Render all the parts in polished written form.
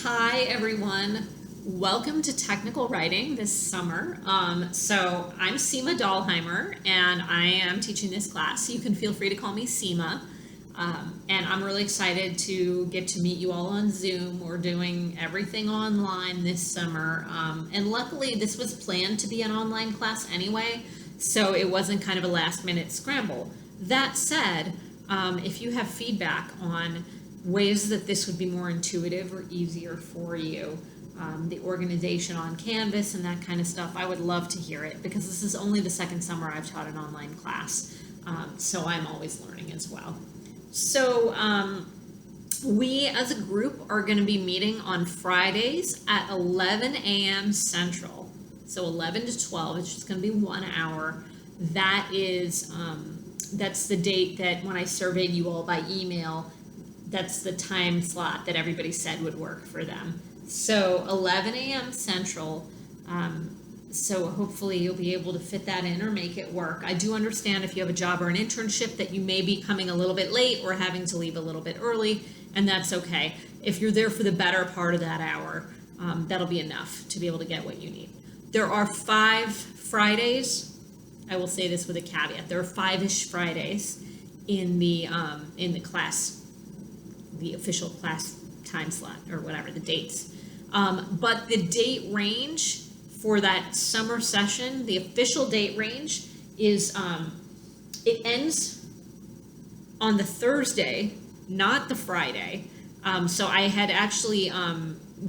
Hi, everyone. Welcome to Technical Writing this summer. So I'm Seema Dahlheimer, and I am teaching this class. You can feel free to call me Seema. And I'm really excited to get to meet you all on Zoom. We're doing everything online this summer. And luckily, this was planned to be an online class anyway, so it wasn't kind of a last minute scramble. That said, if you have feedback on ways that this would be more intuitive or easier for you, the organization on Canvas and that kind of stuff, I would love to hear it because this is only the second summer I've taught an online class. So I'm always learning as well. So we as a group are going to be meeting on Fridays at 11 a.m. Central. So 11 to 12, it's just going to be 1 hour. That is, that's the date that when I surveyed you all by email, that's the time slot that everybody said would work for them. So 11 a.m. Central. So hopefully you'll be able to fit that in or make it work. I do understand if you have a job or an internship that you may be coming a little bit late or having to leave a little bit early, and that's okay. If you're there for the better part of that hour, that'll be enough to be able to get what you need. There are 5 Fridays. I will say this with a caveat. There are 5-ish Fridays in the class, the official class time slot or whatever the dates. But the date range for that summer session, the official date range is it ends on the Thursday, not the Friday. So I had actually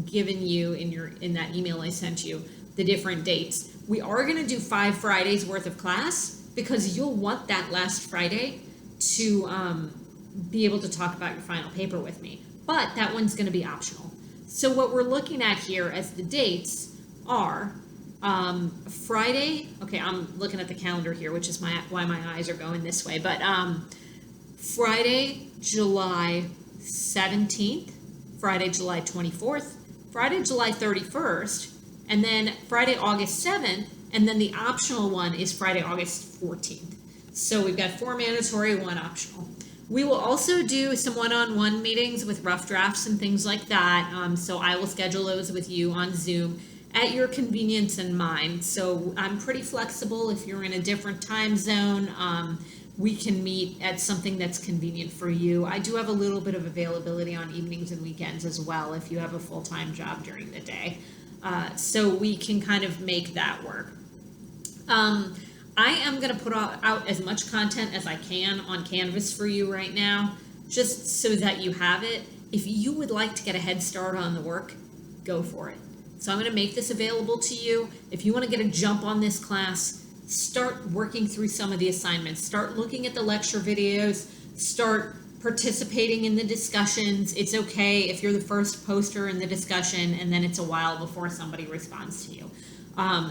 given you in that email I sent you the different dates. We are going to do 5 Fridays worth of class because you'll want that last Friday to be able to talk about your final paper with me. But that one's going to be optional. So what we're looking at here as the dates are Friday. Okay, I'm looking at the calendar here, which is why my eyes are going this way. But Friday, July 17th, Friday, July 24th, Friday, July 31st, and then Friday, August 7th, and then the optional one is Friday, August 14th. So we've got 4 mandatory, 1 optional. We will also do some one-on-one meetings with rough drafts and things like that. So I will schedule those with you on Zoom at your convenience and mine. So I'm pretty flexible. If you're in a different time zone, we can meet at something that's convenient for you. I do have a little bit of availability on evenings and weekends as well if you have a full-time job during the day. So we can kind of make that work. I am going to put out as much content as I can on Canvas for you right now, just so that you have it. If you would like to get a head start on the work, go for it. So I'm going to make this available to you. If you want to get a jump on this class, start working through some of the assignments. Start looking at the lecture videos. Start participating in the discussions. It's okay if you're the first poster in the discussion and then it's a while before somebody responds to you.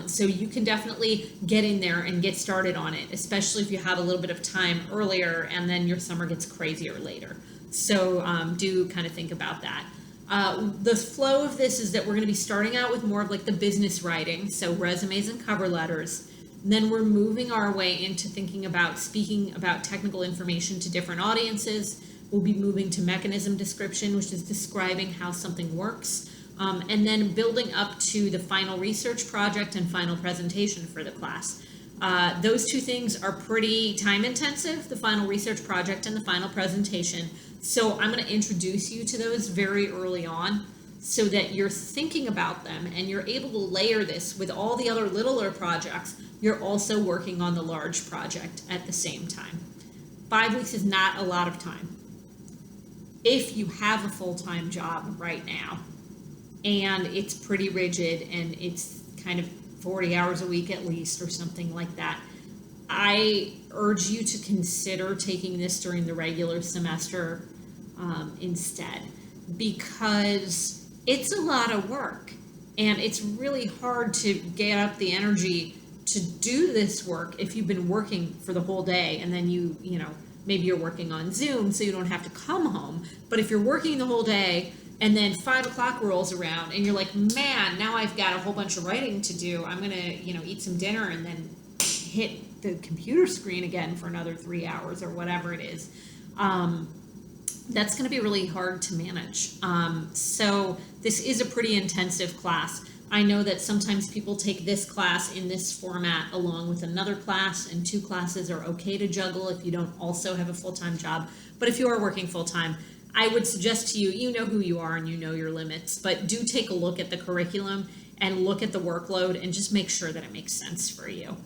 So you can definitely get in there and get started on it, especially if you have a little bit of time earlier and then your summer gets crazier later. So do kind of think about that. The flow of this is that we're going to be starting out with more of like the business writing, so resumes and cover letters. And then we're moving our way into thinking about speaking about technical information to different audiences. We'll be moving to mechanism description, which is describing how something works. And then building up to the final research project and final presentation for the class. Those 2 things are pretty time intensive, the final research project and the final presentation. So I'm going to introduce you to those very early on so that you're thinking about them and you're able to layer this with all the other littler projects. You're also working on the large project at the same time. 5 weeks is not a lot of time. If you have a full-time job right now, and it's pretty rigid and it's kind of 40 hours a week at least or something like that, I urge you to consider taking this during the regular semester instead, because it's a lot of work and it's really hard to get up the energy to do this work if you've been working for the whole day and then you know, maybe you're working on Zoom so you don't have to come home. But if you're working the whole day and then 5 o'clock rolls around and you're like, man, now I've got a whole bunch of writing to do. I'm going to, eat some dinner and then hit the computer screen again for another 3 hours or whatever it is. that's going to be really hard to manage. So this is a pretty intensive class. I know that sometimes people take this class in this format along with another class, and 2 classes are okay to juggle if you don't also have a full-time job. But if you are working full-time, I would suggest to you, you know who you are and you know your limits, but do take a look at the curriculum and look at the workload and just make sure that it makes sense for you.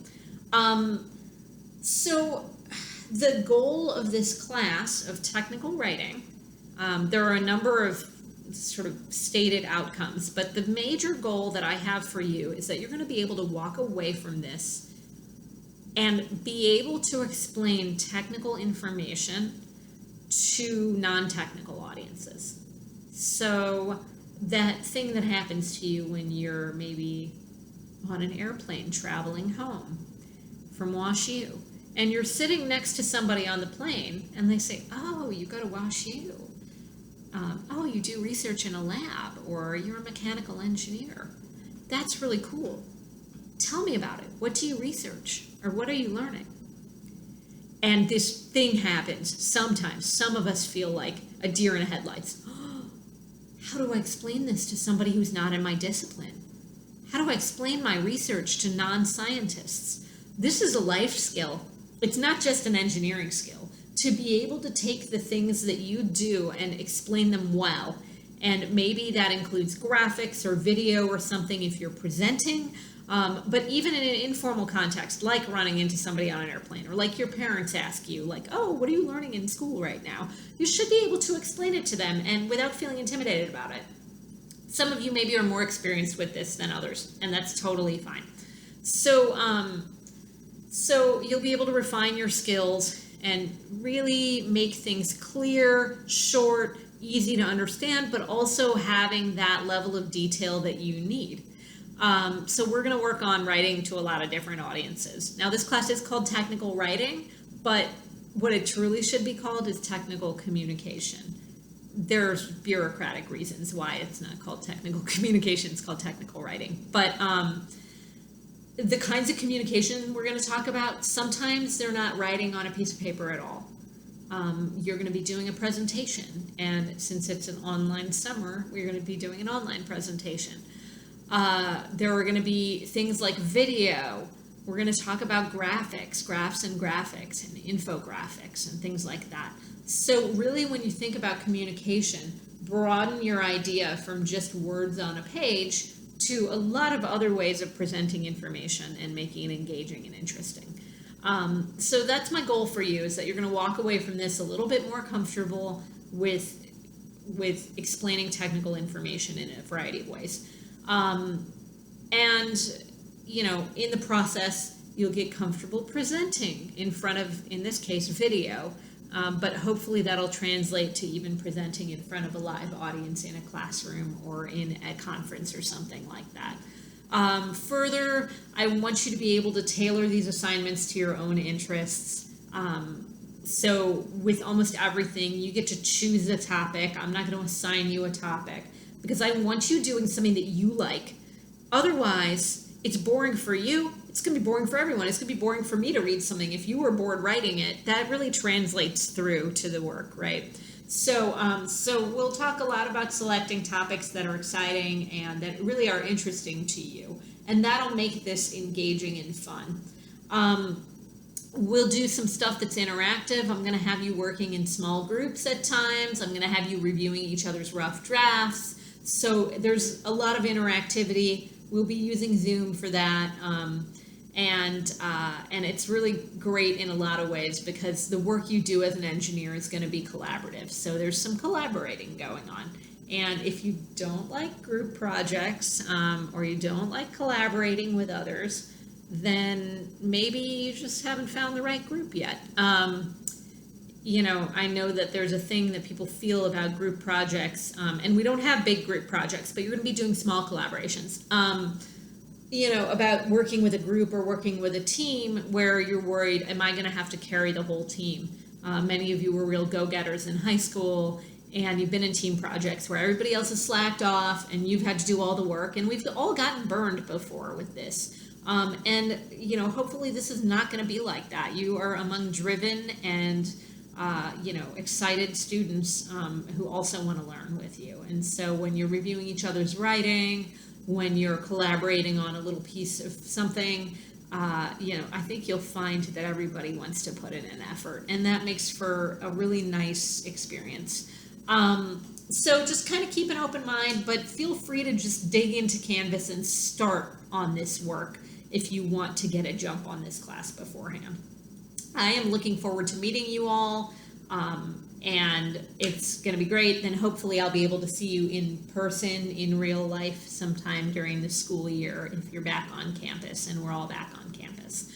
So the goal of this class of technical writing, there are a number of sort of stated outcomes, but the major goal that I have for you is that you're going to be able to walk away from this and be able to explain technical information to non-technical audiences. So that thing that happens to you when you're maybe on an airplane traveling home from WashU, and you're sitting next to somebody on the plane and they say, oh, you go to WashU. Oh, you do research in a lab, or you're a mechanical engineer. That's really cool. Tell me about it. What do you research? Or what are you learning? And this thing happens sometimes. Some of us feel like a deer in the headlights. How do I explain this to somebody who's not in my discipline? How do I explain my research to non-scientists? This is a life skill. It's not just an engineering skill. To be able to take the things that you do and explain them well, and maybe that includes graphics or video or something if you're presenting, but even in an informal context, like running into somebody on an airplane, or like your parents ask you, like, oh, what are you learning in school right now? You should be able to explain it to them and without feeling intimidated about it. Some of you maybe are more experienced with this than others, and that's totally fine. So you'll be able to refine your skills and really make things clear, short, easy to understand, but also having that level of detail that you need. So we're going to work on writing to a lot of different audiences. Now, this class is called Technical Writing, but what it truly should be called is Technical Communication. There's bureaucratic reasons why it's not called Technical Communication, it's called Technical Writing. But the kinds of communication we're going to talk about, sometimes they're not writing on a piece of paper at all. You're going to be doing a presentation, and since it's an online summer, we're going to be doing an online presentation. There are going to be things like video. We're going to talk about graphics, graphs and graphics, and infographics, and things like that. So really, when you think about communication, broaden your idea from just words on a page to a lot of other ways of presenting information and making it engaging and interesting. So that's my goal for you, is that you're going to walk away from this a little bit more comfortable with explaining technical information in a variety of ways. And, you know, in the process, you'll get comfortable presenting in front of, in this case, video. But hopefully that'll translate to even presenting in front of a live audience in a classroom or in a conference or something like that. Further, I want you to be able to tailor these assignments to your own interests. So with almost everything, you get to choose a topic. I'm not going to assign you a topic because I want you doing something that you like. Otherwise, it's boring for you. It's going to be boring for everyone. It's going to be boring for me to read something. If you were bored writing it, that really translates through to the work, right? So we'll talk a lot about selecting topics that are exciting and that really are interesting to you. And that'll make this engaging and fun. We'll do some stuff that's interactive. I'm going to have you working in small groups at times. I'm going to have you reviewing each other's rough drafts. So there's a lot of interactivity. We'll be using Zoom for that. And it's really great in a lot of ways because the work you do as an engineer is going to be collaborative. So there's some collaborating going on. And if you don't like group projects or you don't like collaborating with others, then maybe you just haven't found the right group yet. You know, I know that there's a thing that people feel about group projects, and we don't have big group projects, but you're going to be doing small collaborations. You know, about working with a group or working with a team where you're worried, am I going to have to carry the whole team? Many of you were real go-getters in high school, and you've been in team projects where everybody else has slacked off and you've had to do all the work, and we've all gotten burned before with this. And, you know, hopefully this is not going to be like that. You are among driven and excited students who also want to learn with you. And so when you're reviewing each other's writing, when you're collaborating on a little piece of something, I think you'll find that everybody wants to put in an effort, and that makes for a really nice experience. So just kind of keep an open mind, but feel free to just dig into Canvas and start on this work if you want to get a jump on this class beforehand. I am looking forward to meeting you all, and it's going to be great. Then hopefully I'll be able to see you in person, in real life, sometime during the school year if you're back on campus and we're all back on campus.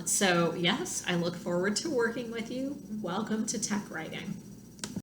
So yes, I look forward to working with you. Welcome to Tech Writing.